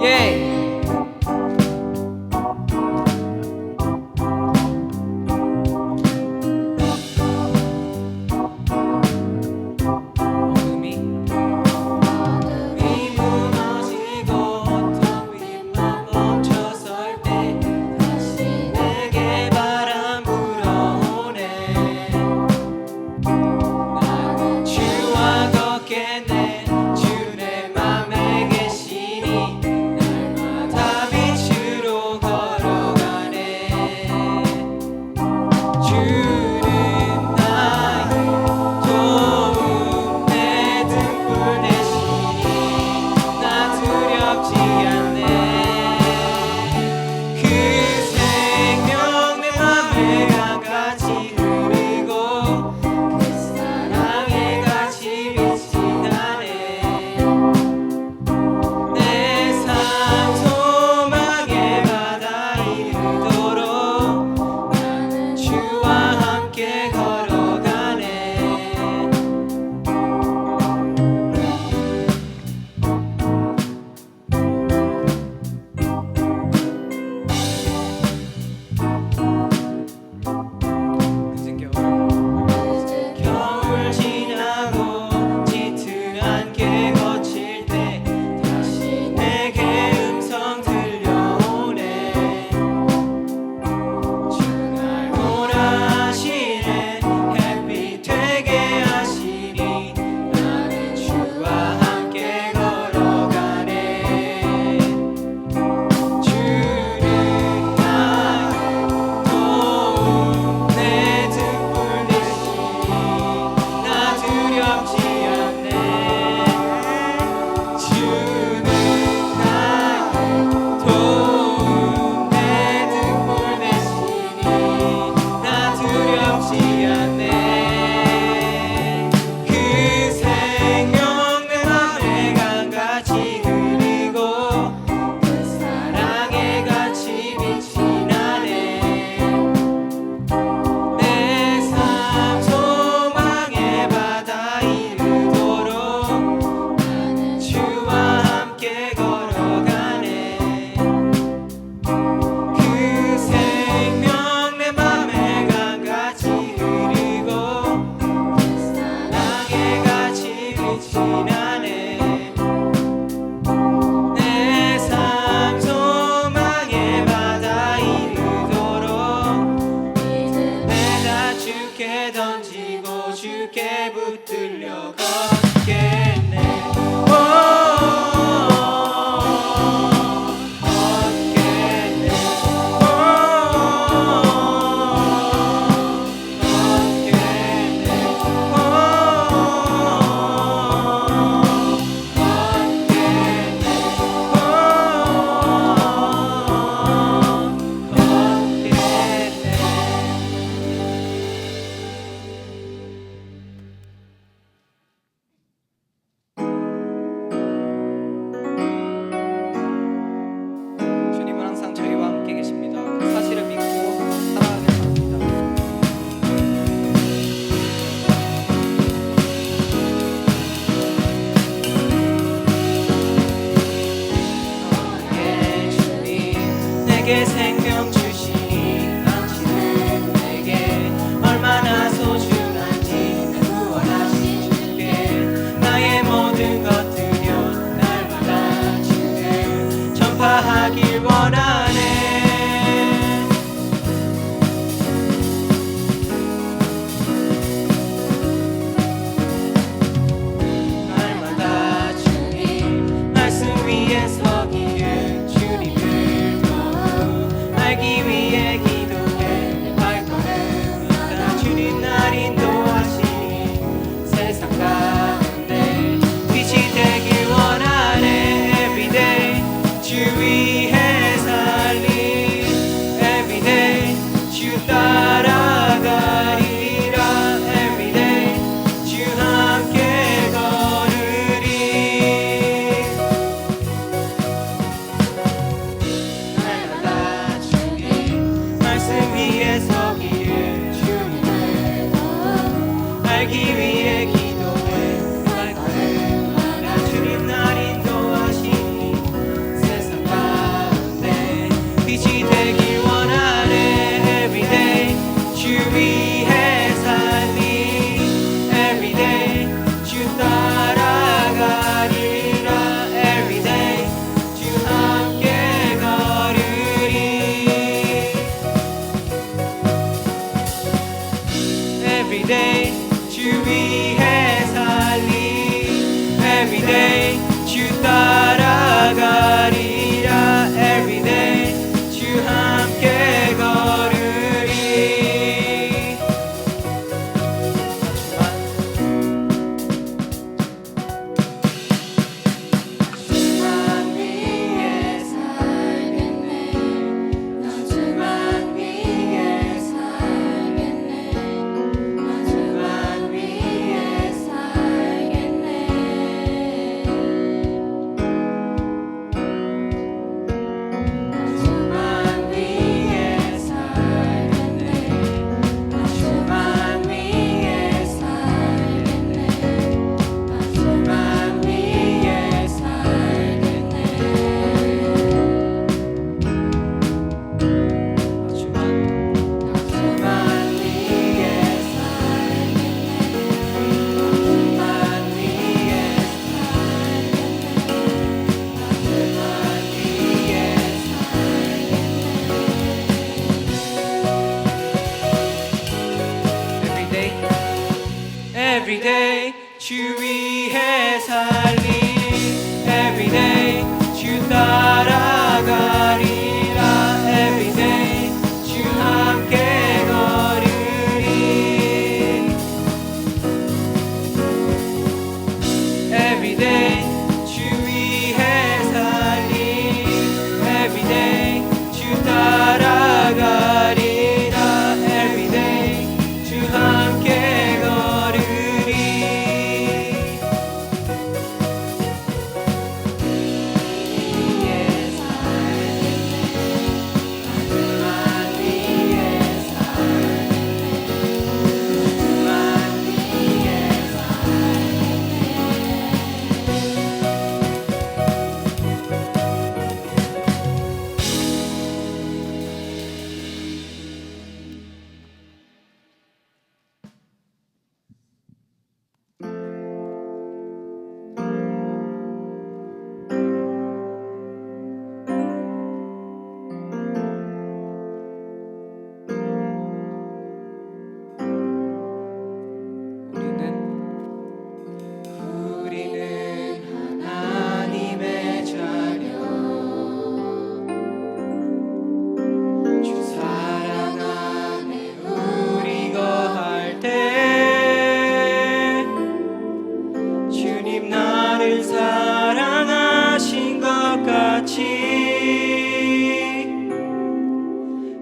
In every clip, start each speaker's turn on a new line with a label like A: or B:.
A: 오케이.
B: 주와 걷게 내 주내 맘에 계시니 날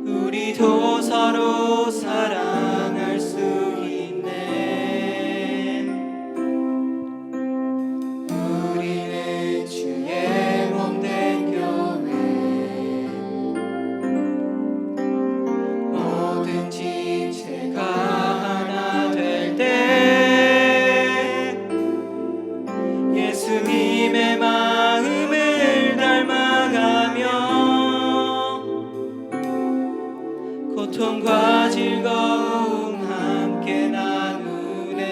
A: 우리도 서로 사랑할 수 있네. 우리는 주의 몸된 교회, 모든 지체가 하나 될 때 예수님의 마음을 닮아가며 고통과 즐거움 함께 나누네.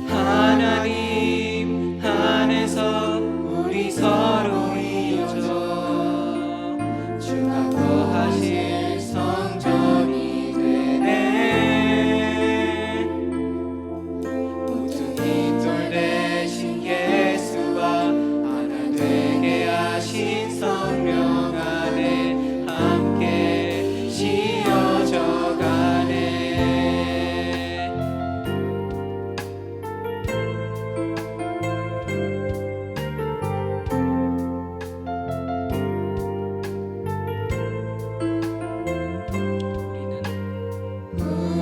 A: 하나님 안에서 우리 서로 이어져 주가 거하실 성전이 되네. 모퉁이 돌 대신 예수와 하나 되게 하신 성령 안에 함께 씌어져 가네.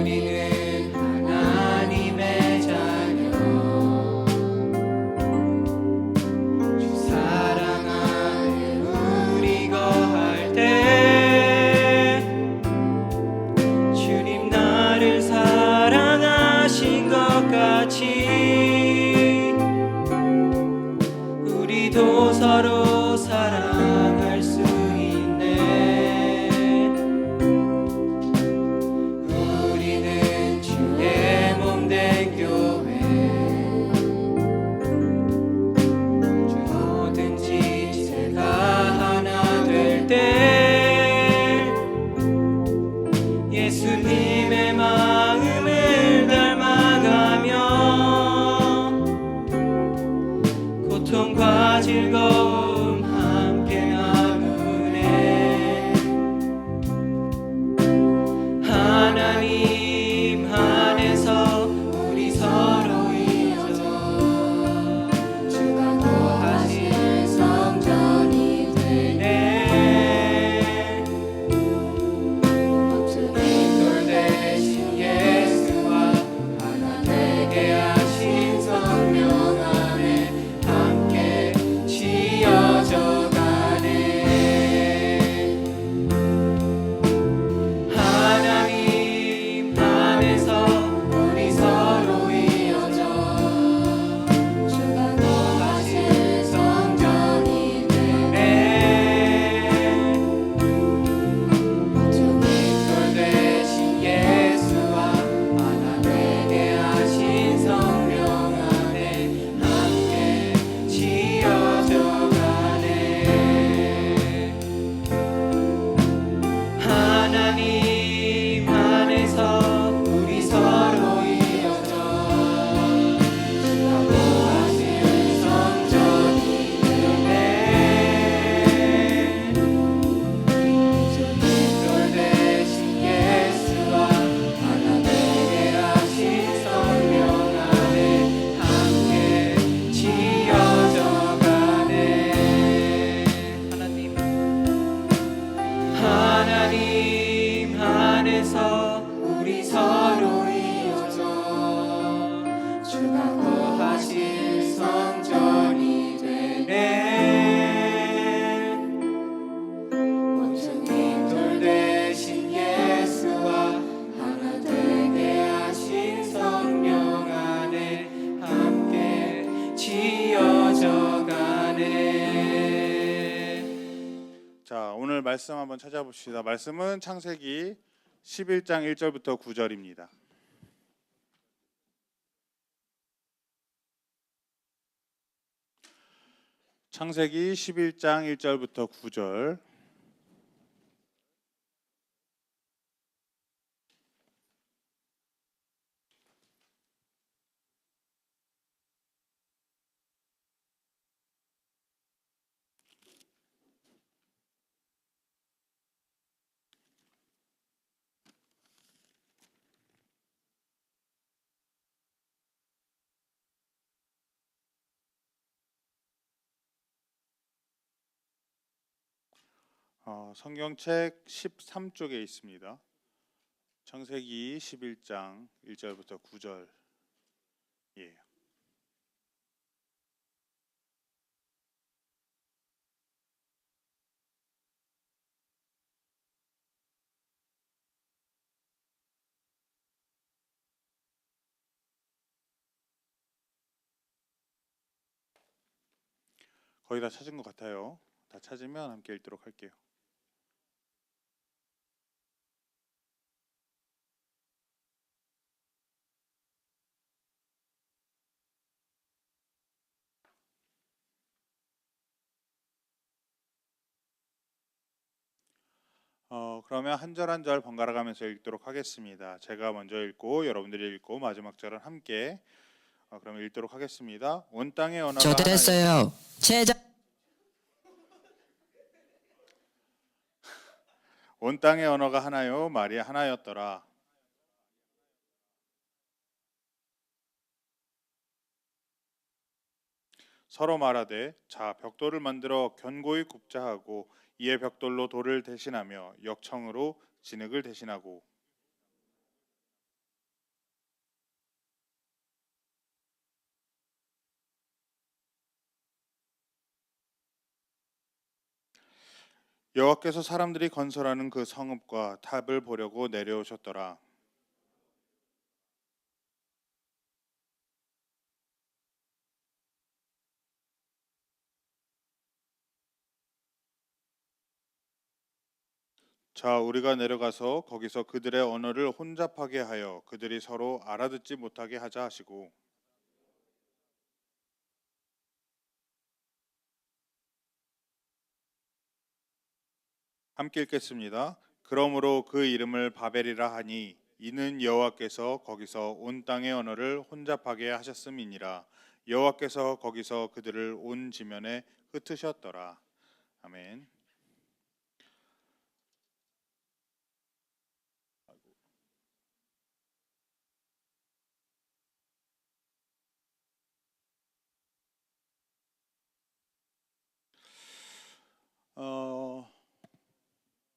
A: 우리는 하나님의 자녀, 주 사랑 안에 우리 거할 때 주님 나를 사랑하신 것 같이 우리도 서로 사랑할 수 있네. 우리는 주의 몸된 교회, 모든 지체가 하나 될 때 예수님의 마음을 닮아가며 고통과 즐거움 함께 나누네. 하나님 안에서 우리 서로 이어져 주가 거하실 성전이 되네. 모퉁이 돌 대신 예수와 하나 되게 하신 성령 안에 함께 씌어져 가네. 하나님 안에서 우리 서로 이어져 주가 거하실 성전이 되네. 모퉁이 돌 대신 예수와 하나 되게 하신 성령 안에 함께 씌어져 가네. 하나님 안에서 우리 서로 이어져 주가 거하실 성전이 되네. 모퉁이 돌 대신 예수와 하나 되게 하신 성령 안에 함께 씌어져 가네. 하나님 안에서 우리 서로 이어져 주가 거하실 성전이 되네. 모퉁이 돌 대신 예수와 하나 되게 하신 성령 안에 함께 지어져 가네.
B: 자, 오늘 말씀 한번 찾아봅시다. 말씀은 창세기 11장 1절부터 9절입니다. 창세기 11장 1절부터 9절. 성경책 13쪽에 있습니다. 창세기 11장 1절부터 9절이에요. 거의 다 찾은 것 같아요. 다 찾으면 함께 읽도록 할게요. 그러면 한 절 한 절 번갈아 가면서 읽도록 하겠습니다. 제가 먼저 읽고 여러분들이 읽고 마지막 절은 함께 그럼 읽도록 하겠습니다. 온 땅의 언어가
C: 저 됐어요.
B: 온 땅의 언어가 하나요, 말이 하나였더라. 서로 말하되 자 벽돌을 만들어 견고히 굽자 하고 이에 벽돌로 돌을 대신하며 역청으로 진흙을 대신하고 여호와께서 사람들이 건설하는 그 성읍과 탑을 보려고 내려오셨더라. 자 우리가 내려가서 거기서 그들의 언어를 혼잡하게 하여 그들이 서로 알아듣지 못하게 하자 하시고 함께 읽겠습니다. 그러므로 그 이름을 바벨이라 하니 이는 여호와께서 거기서 온 땅의 언어를 혼잡하게 하셨음이니라. 여호와께서 거기서 그들을 온 지면에 흩으셨더라. 아멘.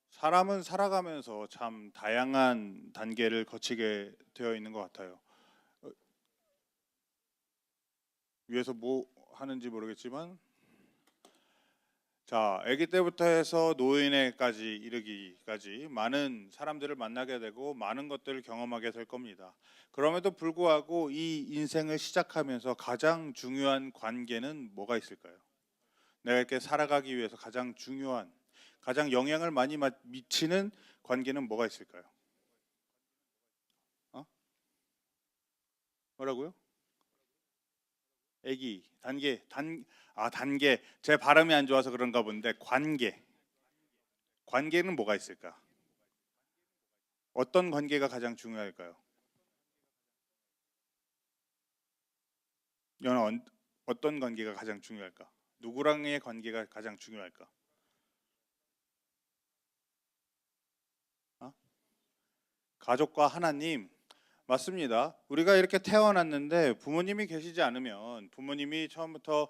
B: 사람은 살아가면서 참 다양한 단계를 거치게 되어 있는 것 같아요. 위에서 뭐 하는지 모르겠지만 자, 아기 때부터 해서 노인에까지 이르기까지 많은 사람들을 만나게 되고 많은 것들을 경험하게 될 겁니다. 그럼에도 불구하고 이 인생을 시작하면서 가장 중요한 관계는 뭐가 있을까요? 내가 이렇게 살아가기 위해서 가장 중요한, 가장 영향을 많이 미치는 관계는 뭐가 있을까요? 뭐라고요? 아기, 단계. 제 발음이 안 좋아서 그런가 본데 관계는 뭐가 있을까? 어떤 관계가 가장 중요할까요? 여러분, 어떤 관계가 가장 중요할까? 누구랑의 관계가 가장 중요할까? 가족과 하나님. 맞습니다. 우리가 이렇게 태어났는데 부모님이 계시지 않으면, 부모님이 처음부터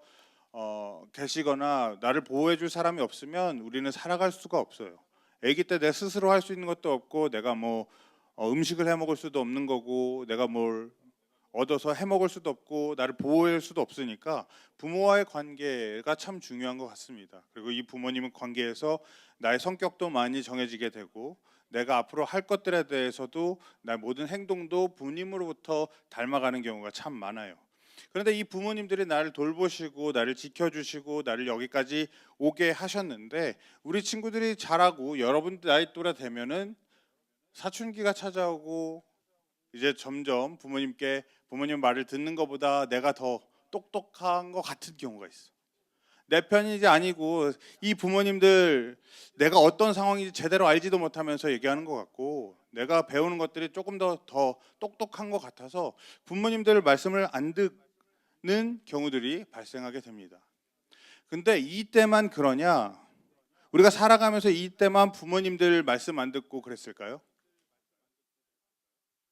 B: 계시거나 나를 보호해 줄 사람이 없으면 우리는 살아갈 수가 없어요. 아기 때 내 스스로 할 수 있는 것도 없고, 내가 뭐 음식을 해 먹을 수도 없는 거고, 내가 뭘 얻어서 해 먹을 수도 없고, 나를 보호할 수도 없으니까 부모와의 관계가 참 중요한 것 같습니다. 그리고 이 부모님의 관계에서 나의 성격도 많이 정해지게 되고, 내가 앞으로 할 것들에 대해서도 나의 모든 행동도 부모님으로부터 닮아가는 경우가 참 많아요. 그런데 이 부모님들이 나를 돌보시고 나를 지켜주시고 나를 여기까지 오게 하셨는데, 우리 친구들이 자라고 여러분 나이 또래 되면은 사춘기가 찾아오고 이제 점점 부모님 말을 듣는 것보다 내가 더 똑똑한 것 같은 경우가 있어. 내 편이 이제 아니고 이 부모님들 내가 어떤 상황인지 제대로 알지도 못하면서 얘기하는 것 같고, 내가 배우는 것들이 조금 더 똑똑한 것 같아서 부모님들 말씀을 안 듣는 경우들이 발생하게 됩니다. 근데 이때만 그러냐? 우리가 살아가면서 이때만 부모님들 말씀 안 듣고 그랬을까요?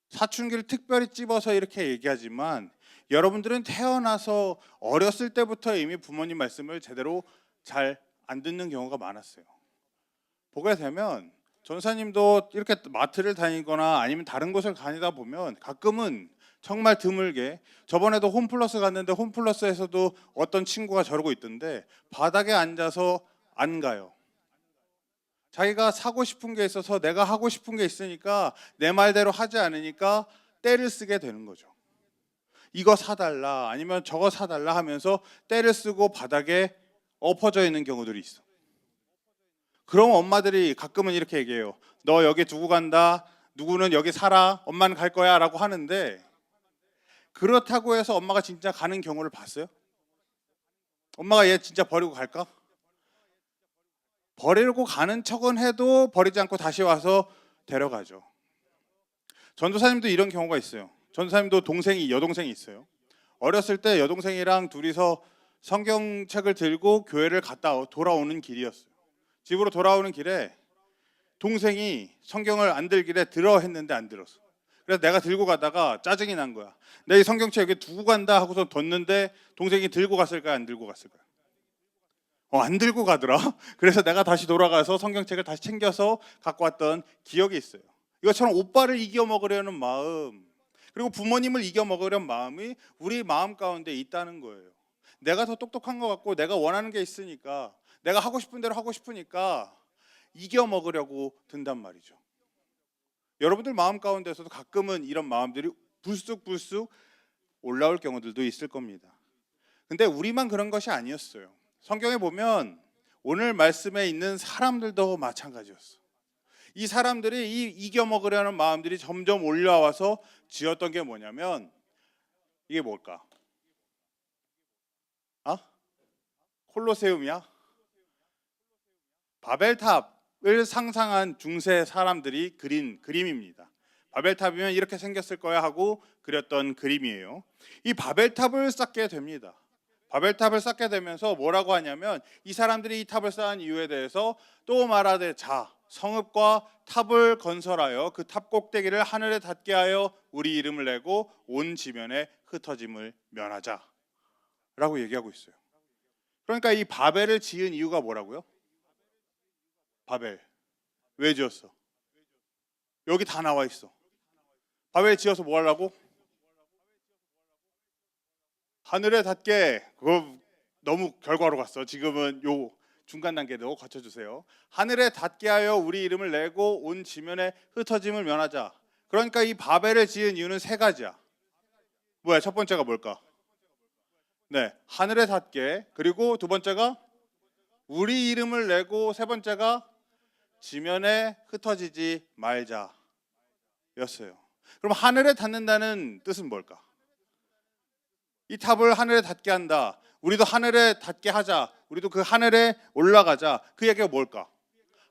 B: 사춘기를 특별히 찝어서 이렇게 얘기하지만 여러분들은 태어나서 어렸을 때부터 이미 부모님 말씀을 제대로 잘 안 듣는 경우가 많았어요. 보게 되면 전사님도 이렇게 마트를 다니거나 아니면 다른 곳을 다니다 보면 가끔은 정말 드물게, 저번에도 홈플러스 갔는데 홈플러스에서도 어떤 친구가 저러고 있던데 바닥에 앉아서 안 가요. 자기가 사고 싶은 게 있어서, 내가 하고 싶은 게 있으니까 내 말대로 하지 않으니까 떼를 쓰게 되는 거죠. 이거 사달라 아니면 저거 사달라 하면서 떼를 쓰고 바닥에 엎어져 있는 경우들이 있어. 그럼 엄마들이 가끔은 이렇게 얘기해요. 너 여기 두고 간다, 누구는 여기 살아, 엄마는 갈 거야 라고 하는데, 그렇다고 해서 엄마가 진짜 가는 경우를 봤어요? 엄마가 얘 진짜 버리고 갈까? 버리고 가는 척은 해도 버리지 않고 다시 와서 데려가죠. 전도사님도 이런 경우가 있어요. 전도사님도 여동생이 있어요. 어렸을 때 여동생이랑 둘이서 성경책을 들고 교회를 갔다 돌아오는 길이었어요. 집으로 돌아오는 길에 동생이 성경을 안 들길래 들어 했는데 안 들었어. 그래서 내가 들고 가다가 짜증이 난 거야. 내 이 성경책 여기 두고 간다 하고서 뒀는데 동생이 들고 갔을까요? 안 들고 갔을까요? 안 들고 가더라. 그래서 내가 다시 돌아가서 성경책을 다시 챙겨서 갖고 왔던 기억이 있어요. 이것처럼 오빠를 이겨 먹으려는 마음, 그리고 부모님을 이겨 먹으려는 마음이 우리 마음 가운데 있다는 거예요. 내가 더 똑똑한 것 같고 내가 원하는 게 있으니까, 내가 하고 싶은 대로 하고 싶으니까 이겨 먹으려고 든단 말이죠. 여러분들 마음 가운데서도 가끔은 이런 마음들이 불쑥불쑥 올라올 경우들도 있을 겁니다. 근데 우리만 그런 것이 아니었어요. 성경에 보면 오늘 말씀에 있는 사람들도 마찬가지였어. 이 사람들이 이 이겨 먹으려는 마음들이 점점 올라와서 지었던 게 뭐냐면, 이게 뭘까? 콜로세움이야? 바벨탑을 상상한 중세 사람들이 그린 그림입니다. 바벨탑이면 이렇게 생겼을 거야 하고 그렸던 그림이에요. 이 바벨탑을 쌓게 됩니다. 바벨탑을 쌓게 되면서 뭐라고 하냐면, 이 사람들이 이 탑을 쌓은 이유에 대해서 또 말하되, 자, 성읍과 탑을 건설하여 그 탑 꼭대기를 하늘에 닿게 하여 우리 이름을 내고 온 지면에 흩어짐을 면하자 라고 얘기하고 있어요. 그러니까 이 바벨을 지은 이유가 뭐라고요? 바벨 왜 지었어? 여기 다 나와 있어. 바벨 지어서 뭐 하려고? 하늘에 닿게. 그거 너무 결과로 갔어. 지금은 요 중간 단계도 거쳐주세요. 하늘에 닿게 하여 우리 이름을 내고 온 지면에 흩어짐을 면하자. 그러니까 이 바벨을 지은 이유는 세 가지야. 뭐야? 첫 번째가 뭘까? 네, 하늘에 닿게. 그리고 두 번째가 우리 이름을 내고, 세 번째가 지면에 흩어지지 말자 였어요. 그럼 하늘에 닿는다는 뜻은 뭘까? 이 탑을 하늘에 닿게 한다, 우리도 하늘에 닿게 하자, 우리도 그 하늘에 올라가자, 그 얘기가 뭘까?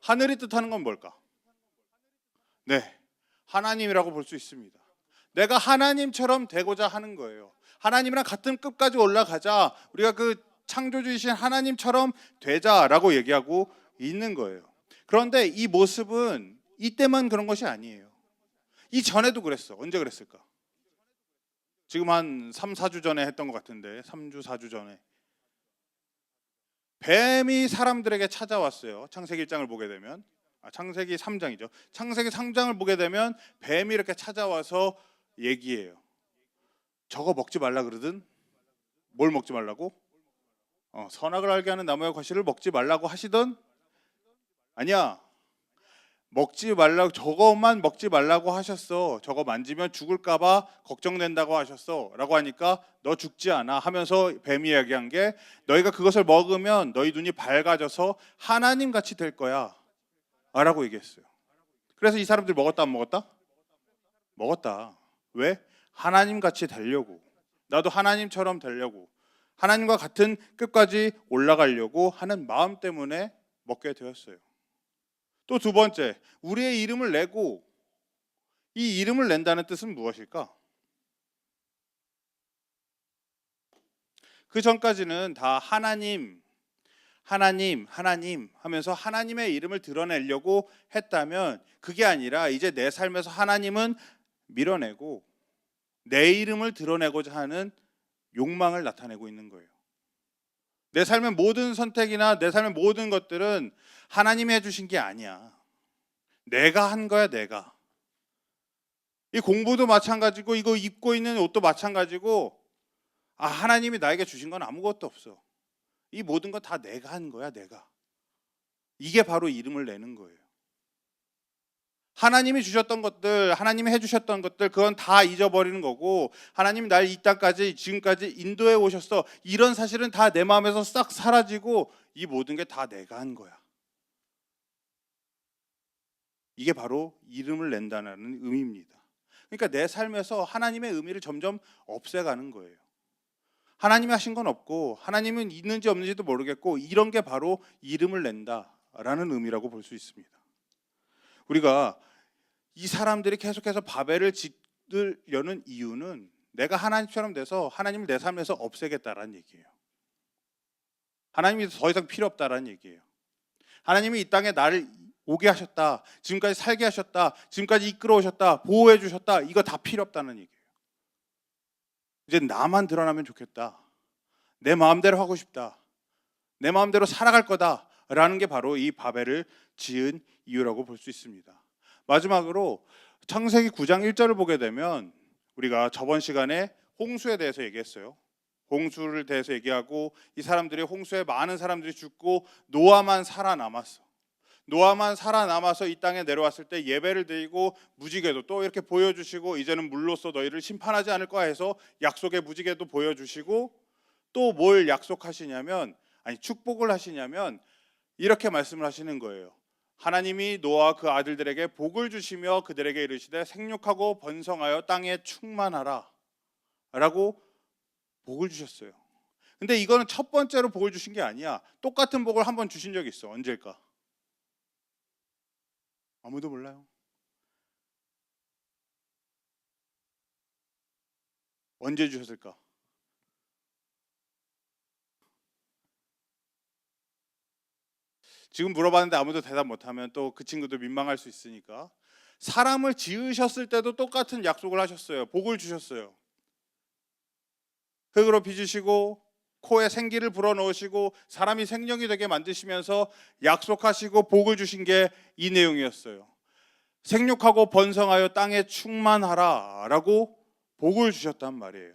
B: 하늘이 뜻하는 건 뭘까? 네, 하나님이라고 볼 수 있습니다. 내가 하나님처럼 되고자 하는 거예요. 하나님이랑 같은 급까지 올라가자, 우리가 그 창조주이신 하나님처럼 되자라고 얘기하고 있는 거예요. 그런데 이 모습은 이때만 그런 것이 아니에요. 이전에도 그랬어. 언제 그랬을까? 지금 한 3, 4주 전에 했던 것 같은데, 3주, 4주 전에 뱀이 사람들에게 찾아왔어요. 창세기 1장을 보게 되면, 창세기 3장이죠. 창세기 3장을 보게 되면 뱀이 이렇게 찾아와서 얘기해요. 저거 먹지 말라 그러든, 뭘 먹지 말라고? 선악을 알게 하는 나무의 과실을 먹지 말라고 하시던, 아니야, 먹지 말라고, 저것만 먹지 말라고 하셨어. 저거 만지면 죽을까봐 걱정된다고 하셨어 라고 하니까 너 죽지 않아 하면서 뱀이 이야기한 게, 너희가 그것을 먹으면 너희 눈이 밝아져서 하나님 같이 될 거야 라고 얘기했어요. 그래서 이 사람들이 먹었다 안 먹었다? 먹었다. 왜? 하나님 같이 되려고, 나도 하나님처럼 되려고, 하나님과 같은 끝까지 올라가려고 하는 마음 때문에 먹게 되었어요. 또 두 번째, 우리의 이름을 내고. 이 이름을 낸다는 뜻은 무엇일까? 그 전까지는 다 하나님, 하나님, 하나님 하면서 하나님의 이름을 드러내려고 했다면, 그게 아니라 이제 내 삶에서 하나님은 밀어내고 내 이름을 드러내고자 하는 욕망을 나타내고 있는 거예요. 내 삶의 모든 선택이나 내 삶의 모든 것들은 하나님이 해주신 게 아니야. 내가 한 거야, 내가. 이 공부도 마찬가지고 이거 입고 있는 옷도 마찬가지고 하나님이 나에게 주신 건 아무것도 없어. 이 모든 건 다 내가 한 거야, 내가. 이게 바로 이름을 내는 거예요. 하나님이 주셨던 것들, 하나님이 해주셨던 것들, 그건 다 잊어버리는 거고, 하나님이 날 이 땅까지 지금까지 인도해 오셨어, 이런 사실은 다 내 마음에서 싹 사라지고 이 모든 게 다 내가 한 거야. 이게 바로 이름을 낸다는 의미입니다. 그러니까 내 삶에서 하나님의 의미를 점점 없애가는 거예요. 하나님이 하신 건 없고 하나님은 있는지 없는지도 모르겠고, 이런 게 바로 이름을 낸다라는 의미라고 볼 수 있습니다. 우리가 이 사람들이 계속해서 바벨을 짓으려는 이유는 내가 하나님처럼 돼서 하나님을 내 삶에서 없애겠다라는 얘기예요. 하나님이 더 이상 필요 없다라는 얘기예요. 하나님이 이 땅에 나를 오게 하셨다, 지금까지 살게 하셨다, 지금까지 이끌어 오셨다, 보호해 주셨다, 이거 다 필요 없다는 얘기예요. 이제 나만 드러나면 좋겠다, 내 마음대로 하고 싶다, 내 마음대로 살아갈 거다라는 게 바로 이 바벨을 지은 이유라고 볼 수 있습니다. 마지막으로 창세기 9장 1절을 보게 되면, 우리가 저번 시간에 홍수에 대해서 얘기했어요. 홍수를 대해서 얘기하고, 이 사람들이 홍수에 많은 사람들이 죽고 노아만 살아남았어. 노아만 살아남아서 이 땅에 내려왔을 때 예배를 드리고 무지개도 또 이렇게 보여주시고, 이제는 물로써 너희를 심판하지 않을 거야 해서 약속의 무지개도 보여주시고, 또 뭘 약속하시냐면, 축복을 하시냐면 이렇게 말씀을 하시는 거예요. 하나님이 노아와 그 아들들에게 복을 주시며 그들에게 이르시되 생육하고 번성하여 땅에 충만하라 라고 복을 주셨어요. 근데 이거는 첫 번째로 복을 주신 게 아니야. 똑같은 복을 한 번 주신 적이 있어. 언제일까? 아무도 몰라요. 언제 주셨을까? 지금 물어봤는데 아무도 대답 못하면 또 그 친구도 민망할 수 있으니까, 사람을 지으셨을 때도 똑같은 약속을 하셨어요. 복을 주셨어요. 흙으로 빚으시고 코에 생기를 불어넣으시고 사람이 생명이 되게 만드시면서 약속하시고 복을 주신 게 이 내용이었어요. 생육하고 번성하여 땅에 충만하라 라고 복을 주셨단 말이에요.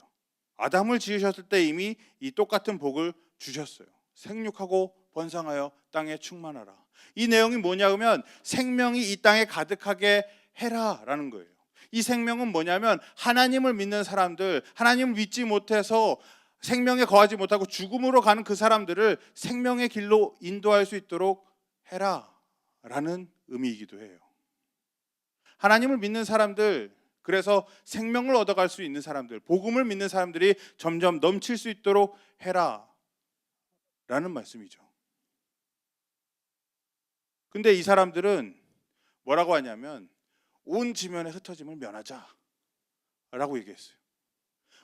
B: 아담을 지으셨을 때 이미 이 똑같은 복을 주셨어요. 생육하고 번성하여 땅에 충만하라. 이 내용이 뭐냐면 생명이 이 땅에 가득하게 해라라는 거예요. 이 생명은 뭐냐면 하나님을 믿는 사람들, 하나님을 믿지 못해서 생명에 거하지 못하고 죽음으로 가는 그 사람들을 생명의 길로 인도할 수 있도록 해라라는 의미이기도 해요. 하나님을 믿는 사람들, 그래서 생명을 얻어갈 수 있는 사람들, 복음을 믿는 사람들이 점점 넘칠 수 있도록 해라라는 말씀이죠. 근데 이 사람들은 뭐라고 하냐면 온 지면의 흩어짐을 면하자 라고 얘기했어요.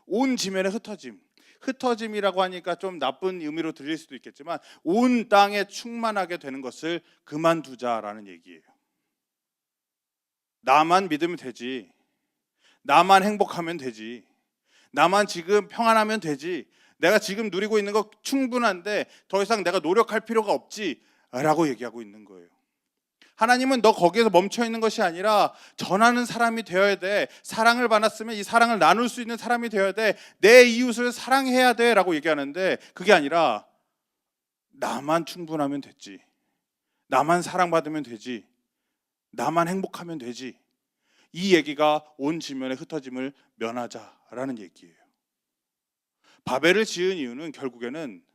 B: 온 지면의 흩어짐, 흩어짐이라고 하니까 좀 나쁜 의미로 들릴 수도 있겠지만 온 땅에 충만하게 되는 것을 그만두자라는 얘기예요. 나만 믿으면 되지, 나만 행복하면 되지, 나만 지금 평안하면 되지, 내가 지금 누리고 있는 거 충분한데 더 이상 내가 노력할 필요가 없지 라고 얘기하고 있는 거예요. 하나님은 너 거기에서 멈춰 있는 것이 아니라 전하는 사람이 되어야 돼. 사랑을 받았으면 이 사랑을 나눌 수 있는 사람이 되어야 돼. 내 이웃을 사랑해야 돼 라고 얘기하는데, 그게 아니라 나만 충분하면 됐지, 나만 사랑받으면 되지, 나만 행복하면 되지, 이 얘기가 온 지면의 흩어짐을 면하자라는 얘기예요. 바벨을 지은 이유는 결국에는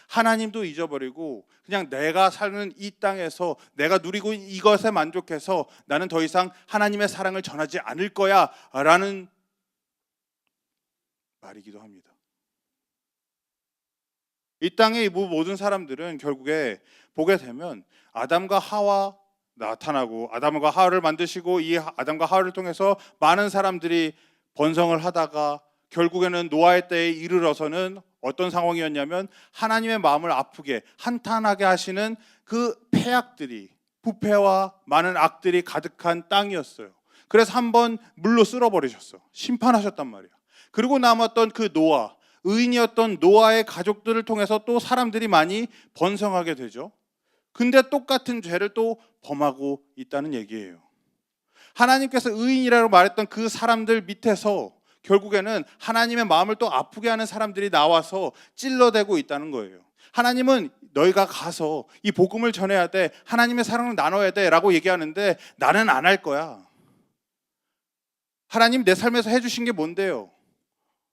B: 하나님도 잊어버리고 그냥 내가 사는 이 땅에서 내가 누리고 있는 이것에 만족해서 나는 더 이상 하나님의 사랑을 전하지 않을 거야 라는 말이기도 합니다. 이 땅의 모든 사람들은 결국에 보게 되면 아담과 하와 나타나고, 아담과 하와를 만드시고 이 아담과 하와를 통해서 많은 사람들이 번성을 하다가 결국에는 노아의 때에 이르러서는 어떤 상황이었냐면 하나님의 마음을 아프게 한탄하게 하시는 그 폐악들이, 부패와 많은 악들이 가득한 땅이었어요. 그래서 한번 물로 쓸어버리셨어. 심판하셨단 말이야. 그리고 남았던 그 노아, 의인이었던 노아의 가족들을 통해서 또 사람들이 많이 번성하게 되죠. 근데 똑같은 죄를 또 범하고 있다는 얘기예요. 하나님께서 의인이라고 말했던 그 사람들 밑에서 결국에는 하나님의 마음을 또 아프게 하는 사람들이 나와서 찔러대고 있다는 거예요. 하나님은 너희가 가서 이 복음을 전해야 돼, 하나님의 사랑을 나눠야 돼 라고 얘기하는데 나는 안 할 거야. 하나님 내 삶에서 해주신 게 뭔데요?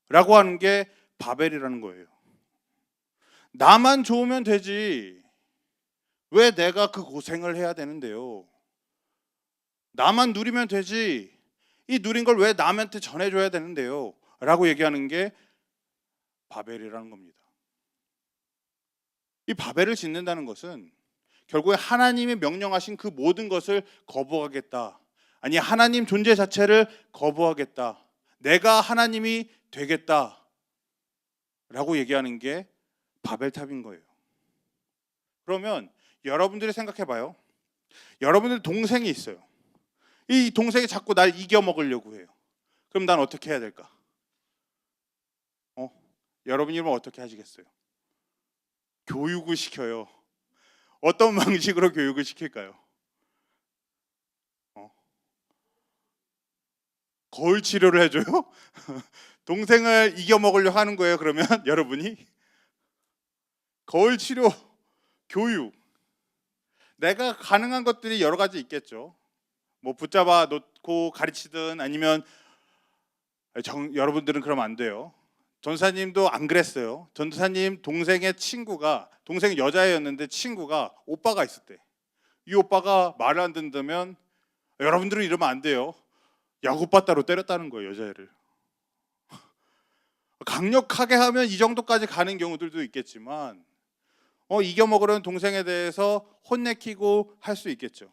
B: 라고 하는 게 바벨이라는 거예요. 나만 좋으면 되지 왜 내가 그 고생을 해야 되는데요? 나만 누리면 되지 이 누린 걸 왜 남한테 전해줘야 되는데요? 라고 얘기하는 게 바벨이라는 겁니다. 이 바벨을 짓는다는 것은 결국에 하나님이 명령하신 그 모든 것을 거부하겠다. 아니 하나님 존재 자체를 거부하겠다. 내가 하나님이 되겠다. 라고 얘기하는 게 바벨탑인 거예요. 그러면 여러분들이 생각해 봐요. 여러분들 동생이 있어요. 이 동생이 자꾸 날 이겨먹으려고 해요. 그럼 난 어떻게 해야 될까? 여러분이면 어떻게 하시겠어요? 교육을 시켜요. 어떤 방식으로 교육을 시킬까요? 거울 치료를 해줘요? 동생을 이겨먹으려고 하는 거예요. 그러면 여러분이 거울 치료, 교육, 내가 가능한 것들이 여러 가지 있겠죠. 뭐 붙잡아 놓고 가르치든 아니면 여러분들은 그러면 안 돼요. 전사님도 안 그랬어요. 전사님 동생의 친구가, 동생 여자애였는데 친구가 오빠가 있었대. 이 오빠가 말을 안 듣는다면 여러분들은 이러면 안 돼요. 야구바따로 때렸다는 거예요, 여자애를. 강력하게 하면 이 정도까지 가는 경우들도 있겠지만 이겨먹으려는 동생에 대해서 혼내키고 할 수 있겠죠.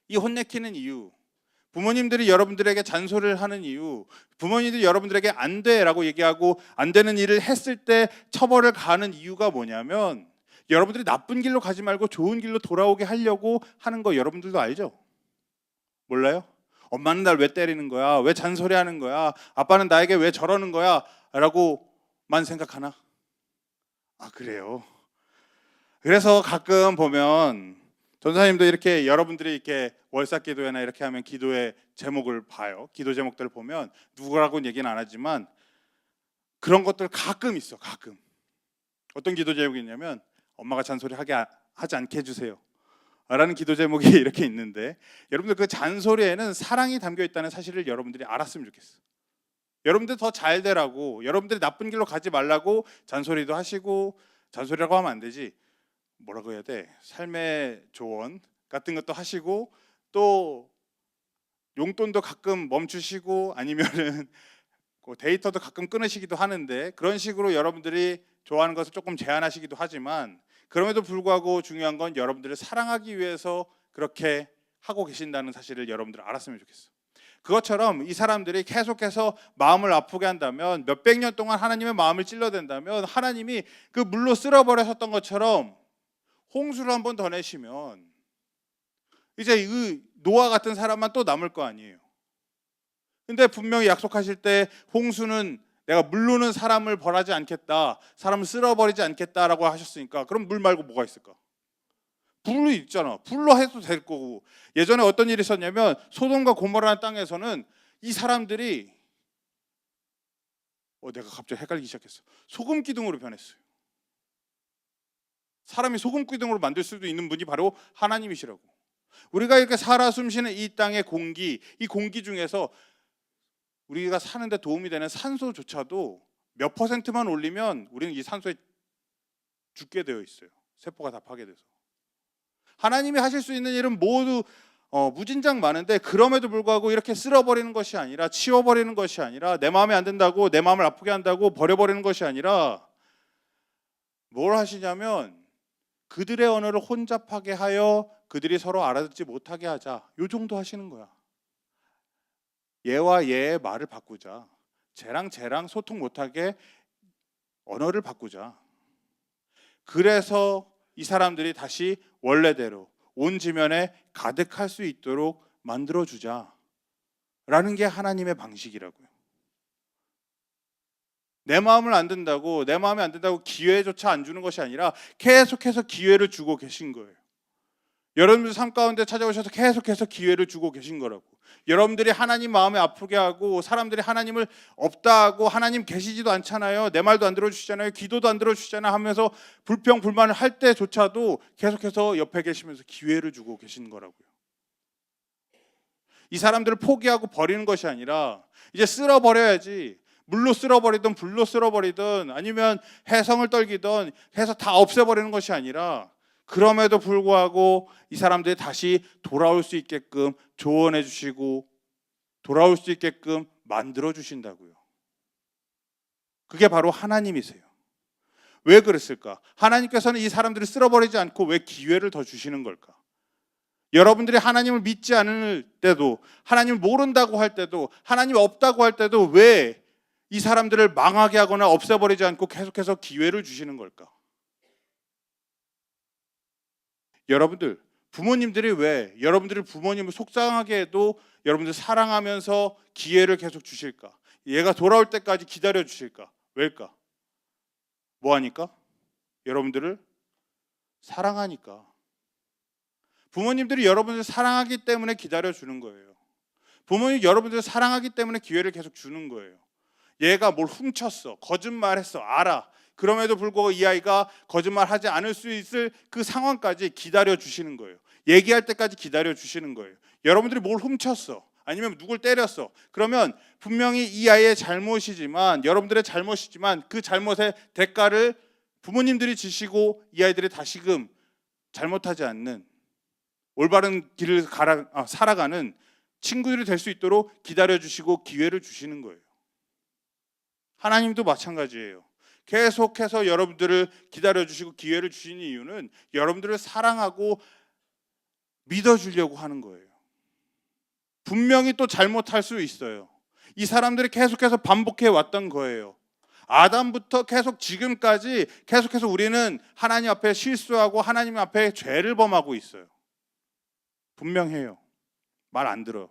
B: 이 혼내키는 이유, 부모님들이 여러분들에게 잔소리를 하는 이유, 부모님들이 여러분들에게 안 돼라고 얘기하고 안 되는 일을 했을 때 처벌을 가하는 이유가 뭐냐면 여러분들이 나쁜 길로 가지 말고 좋은 길로 돌아오게 하려고 하는 거 여러분들도 알죠? 몰라요? 엄마는 날 왜 때리는 거야? 왜 잔소리하는 거야? 아빠는 나에게 왜 저러는 거야? 라고만 생각하나? 그래요. 그래서 가끔 보면 전사님도 이렇게 여러분들이 이렇게 월삭 기도회나 이렇게 하면 기도의 제목을 봐요. 기도 제목들을 보면 누구라고는 얘기는 안 하지만 그런 것들 가끔 있어. 가끔. 어떤 기도 제목이 있냐면 엄마가 잔소리 하지 않게 해주세요 라는 기도 제목이 이렇게 있는데 여러분들 그 잔소리에는 사랑이 담겨 있다는 사실을 여러분들이 알았으면 좋겠어. 여러분들 더 잘 되라고, 여러분들이 나쁜 길로 가지 말라고 잔소리도 하시고, 잔소리라고 하면 안 되지, 뭐라고 해야 돼, 삶의 조언 같은 것도 하시고 또 용돈도 가끔 멈추시고 아니면은 데이터도 가끔 끊으시기도 하는데 그런 식으로 여러분들이 좋아하는 것을 조금 제한하시기도 하지만 그럼에도 불구하고 중요한 건 여러분들을 사랑하기 위해서 그렇게 하고 계신다는 사실을 여러분들 알았으면 좋겠어. 그것처럼 이 사람들이 계속해서 마음을 아프게 한다면 몇백 년 동안 하나님의 마음을 찔러댄다면 하나님이 그 물로 쓸어버리셨던 것처럼 홍수를 한 번 더 내시면 이제 이 노아 같은 사람만 또 남을 거 아니에요. 근데 분명히 약속하실 때 홍수는 내가 물로는 사람을 벌하지 않겠다, 사람을 쓸어버리지 않겠다라고 하셨으니까 그럼 물 말고 뭐가 있을까? 불이 있잖아. 불로 해도 될 거고. 예전에 어떤 일이 있었냐면 소돔과 고모라는 땅에서는 이 사람들이 내가 갑자기 헷갈리기 시작했어. 소금 기둥으로 변했어요. 사람이 소금 기둥으로 만들 수도 있는 분이 바로 하나님이시라고. 우리가 이렇게 살아 숨쉬는 이 땅의 공기, 이 공기 중에서 우리가 사는데 도움이 되는 산소조차도 몇 퍼센트만 올리면 우리는 이 산소에 죽게 되어 있어요. 세포가 다 파괴돼서. 하나님이 하실 수 있는 일은 모두 무진장 많은데 그럼에도 불구하고 이렇게 쓸어버리는 것이 아니라, 치워버리는 것이 아니라, 내 마음에 안 든다고 내 마음을 아프게 한다고 버려버리는 것이 아니라 뭘 하시냐면 그들의 언어를 혼잡하게 하여 그들이 서로 알아듣지 못하게 하자. 요 정도 하시는 거야. 얘와 얘의 말을 바꾸자. 쟤랑 소통 못하게 언어를 바꾸자. 그래서 이 사람들이 다시 원래대로 온 지면에 가득할 수 있도록 만들어주자 라는 게 하나님의 방식이라고요. 내 마음을 안 든다고, 내 마음에 안 든다고 기회조차 안 주는 것이 아니라 계속해서 기회를 주고 계신 거예요. 여러분들 삶 가운데 찾아오셔서 계속해서 기회를 주고 계신 거라고. 여러분들이 하나님 마음에 아프게 하고 사람들이 하나님을 없다 하고 하나님 계시지도 않잖아요. 내 말도 안 들어주시잖아요. 기도도 안 들어주시잖아요 하면서 불평 불만을 할 때조차도 계속해서 옆에 계시면서 기회를 주고 계신 거라고요. 이 사람들을 포기하고 버리는 것이 아니라 이제 쓸어버려야지, 물로 쓸어버리든 불로 쓸어버리든 아니면 해성을 떨기든 해서 다 없애버리는 것이 아니라 그럼에도 불구하고 이 사람들이 다시 돌아올 수 있게끔 조언해 주시고 돌아올 수 있게끔 만들어 주신다고요. 그게 바로 하나님이세요. 왜 그랬을까? 하나님께서는 이 사람들을 쓸어버리지 않고 왜 기회를 더 주시는 걸까? 여러분들이 하나님을 믿지 않을 때도, 하나님을 모른다고 할 때도, 하나님 없다고 할 때도 왜 이 사람들을 망하게 하거나 없애버리지 않고 계속해서 기회를 주시는 걸까? 여러분들, 부모님들이 왜 여러분들이 부모님을 속상하게 해도 여러분들 사랑하면서 기회를 계속 주실까? 얘가 돌아올 때까지 기다려 주실까? 왜일까? 뭐 하니까? 여러분들을 사랑하니까. 부모님들이 여러분들을 사랑하기 때문에 기다려 주는 거예요. 부모님이 여러분들을 사랑하기 때문에 기회를 계속 주는 거예요. 얘가 뭘 훔쳤어, 거짓말했어, 알아. 그럼에도 불구하고 이 아이가 거짓말하지 않을 수 있을 그 상황까지 기다려 주시는 거예요. 얘기할 때까지 기다려 주시는 거예요. 여러분들이 뭘 훔쳤어, 아니면 누굴 때렸어, 그러면 분명히 이 아이의 잘못이지만, 여러분들의 잘못이지만 그 잘못의 대가를 부모님들이 지시고 이 아이들이 다시금 잘못하지 않는 올바른 길을 살아가는 친구들이 될 수 있도록 기다려 주시고 기회를 주시는 거예요. 하나님도 마찬가지예요. 계속해서 여러분들을 기다려 주시고 기회를 주시는 이유는 여러분들을 사랑하고 믿어주려고 하는 거예요. 분명히 또 잘못할 수 있어요. 이 사람들이 계속해서 반복해 왔던 거예요. 아담부터 계속 지금까지 계속해서 우리는 하나님 앞에 실수하고 하나님 앞에 죄를 범하고 있어요. 분명해요. 말 안 들어요.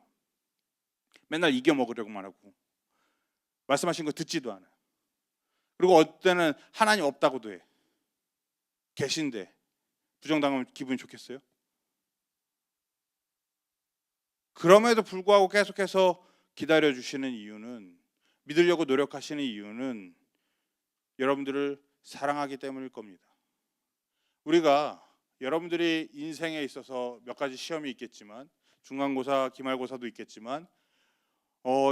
B: 맨날 이겨 먹으려고만 하고 말씀하신 거 듣지도 않아요. 그리고 어떨 때는 하나님 없다고도 해. 계신데 부정당하면 기분이 좋겠어요? 그럼에도 불구하고 계속해서 기다려주시는 이유는, 믿으려고 노력하시는 이유는 여러분들을 사랑하기 때문일 겁니다. 우리가 여러분들이 인생에 있어서 몇 가지 시험이 있겠지만, 중간고사, 기말고사도 있겠지만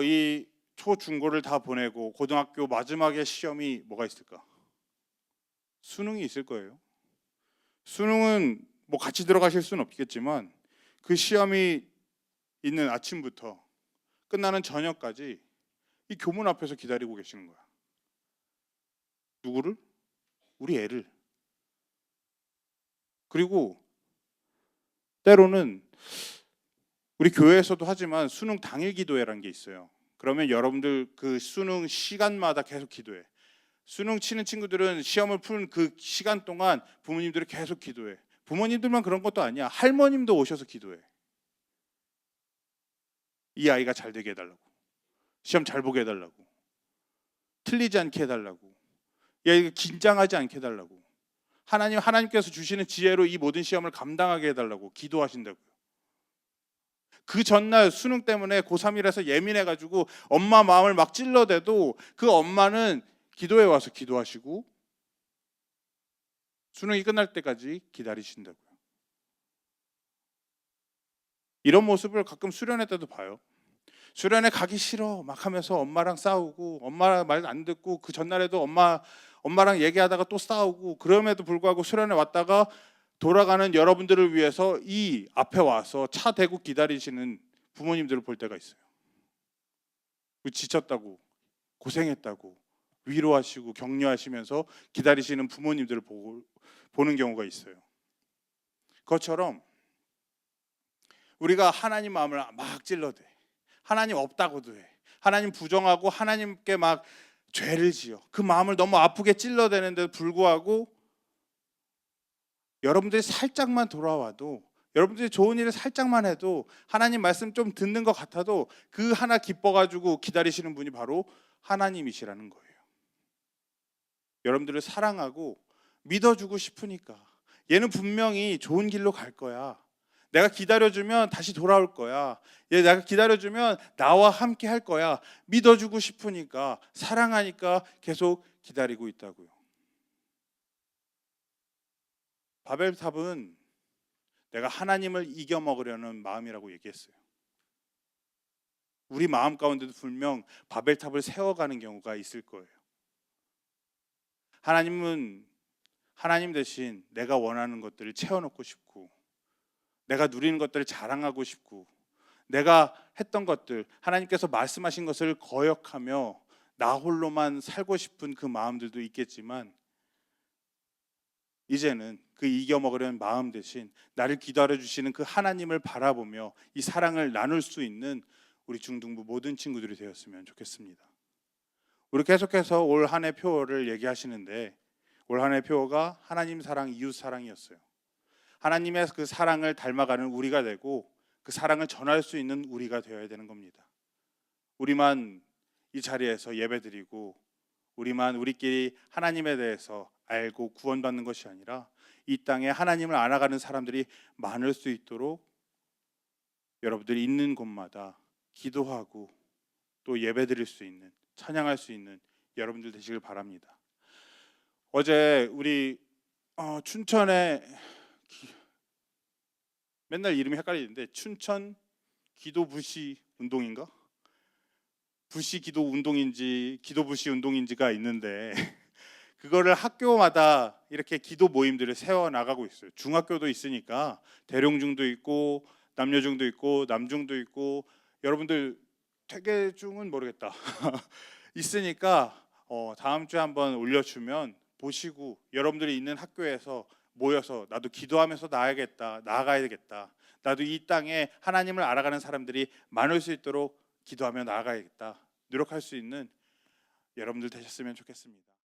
B: 이 초, 중고를 다 보내고 고등학교 마지막에 시험이 뭐가 있을까? 수능이 있을 거예요. 수능은 뭐 같이 들어가실 수는 없겠지만 그 시험이 있는 아침부터 끝나는 저녁까지 이 교문 앞에서 기다리고 계시는 거야. 누구를? 우리 애를. 그리고 때로는 우리 교회에서도 하지만 수능 당일 기도회라는 게 있어요. 그러면 여러분들 그 수능 시간마다 계속 기도해. 수능 치는 친구들은 시험을 푸는 그 시간 동안 부모님들이 계속 기도해. 부모님들만 그런 것도 아니야. 할머님도 오셔서 기도해. 이 아이가 잘 되게 해달라고, 시험 잘 보게 해달라고, 틀리지 않게 해달라고, 얘가 긴장하지 않게 해달라고, 하나님께서 주시는 지혜로 이 모든 시험을 감당하게 해달라고 기도하신다고요. 그 전날 수능 때문에 고3이라서 예민해가지고 엄마 마음을 막 찔러대도 그 엄마는 기도에 와서 기도하시고 수능이 끝날 때까지 기다리신다고요. 이런 모습을 가끔 수련회 때도 봐요. 수련회 가기 싫어 막 하면서 엄마랑 싸우고, 엄마 말 안 듣고, 그 전날에도 엄마랑 얘기하다가 또 싸우고, 그럼에도 불구하고 수련회 왔다가 돌아가는 여러분들을 위해서 이 앞에 와서 차 대고 기다리시는 부모님들을 볼 때가 있어요. 지쳤다고, 고생했다고 위로하시고 격려하시면서 기다리시는 부모님들을 보는 경우가 있어요. 그것처럼 우리가 하나님 마음을 막 찔러대. 하나님 없다고도 해. 하나님 부정하고 하나님께 막 죄를 지어. 그 마음을 너무 아프게 찔러대는데도 불구하고 여러분들이 살짝만 돌아와도, 여러분들이 좋은 일을 살짝만 해도, 하나님 말씀 좀 듣는 것 같아도 그 하나 기뻐가지고 기다리시는 분이 바로 하나님이시라는 거예요. 여러분들을 사랑하고 믿어주고 싶으니까. 얘는 분명히 좋은 길로 갈 거야. 내가 기다려주면 다시 돌아올 거야. 얘 내가 기다려주면 나와 함께 할 거야. 믿어주고 싶으니까, 사랑하니까 계속 기다리고 있다고요. 바벨탑은 내가 하나님을 이겨먹으려는 마음이라고 얘기했어요. 우리 마음 가운데도 분명 바벨탑을 세워가는 경우가 있을 거예요. 하나님은 하나님 대신 내가 원하는 것들을 채워놓고 싶고, 내가 누리는 것들을 자랑하고 싶고, 내가 했던 것들, 하나님께서 말씀하신 것을 거역하며 나 홀로만 살고 싶은 그 마음들도 있겠지만, 이제는 그 이겨먹으려는 마음 대신 나를 기다려주시는 그 하나님을 바라보며 이 사랑을 나눌 수 있는 우리 중등부 모든 친구들이 되었으면 좋겠습니다. 우리 계속해서 올 한 해 표어를 얘기하시는데, 올 한 해 표어가 하나님 사랑, 이웃 사랑이었어요. 하나님의 그 사랑을 닮아가는 우리가 되고, 그 사랑을 전할 수 있는 우리가 되어야 되는 겁니다. 우리만 이 자리에서 예배드리고, 우리만 우리끼리 하나님에 대해서 알고 구원받는 것이 아니라 이 땅에 하나님을 알아가는 사람들이 많을 수 있도록 여러분들이 있는 곳마다 기도하고 또 예배드릴 수 있는, 찬양할 수 있는 여러분들 되시길 바랍니다. 어제 우리 춘천에 맨날 이름이 헷갈리는데, 춘천 기도 부시 운동인가? 부시 기도 운동인지 기도 부시 운동인지가 있는데 그거를 학교마다 이렇게 기도 모임들을 세워 나가고 있어요. 중학교도 있으니까 대룡중도 있고 남녀중도 있고 남중도 있고, 여러분들 퇴계중은 모르겠다. 있으니까 다음 주에 한번 올려주면 보시고, 여러분들이 있는 학교에서 모여서 나도 기도하면서 나아가야 되겠다. 나도 이 땅에 하나님을 알아가는 사람들이 많을 수 있도록 기도하며 나아가야겠다. 노력할 수 있는 여러분들 되셨으면 좋겠습니다.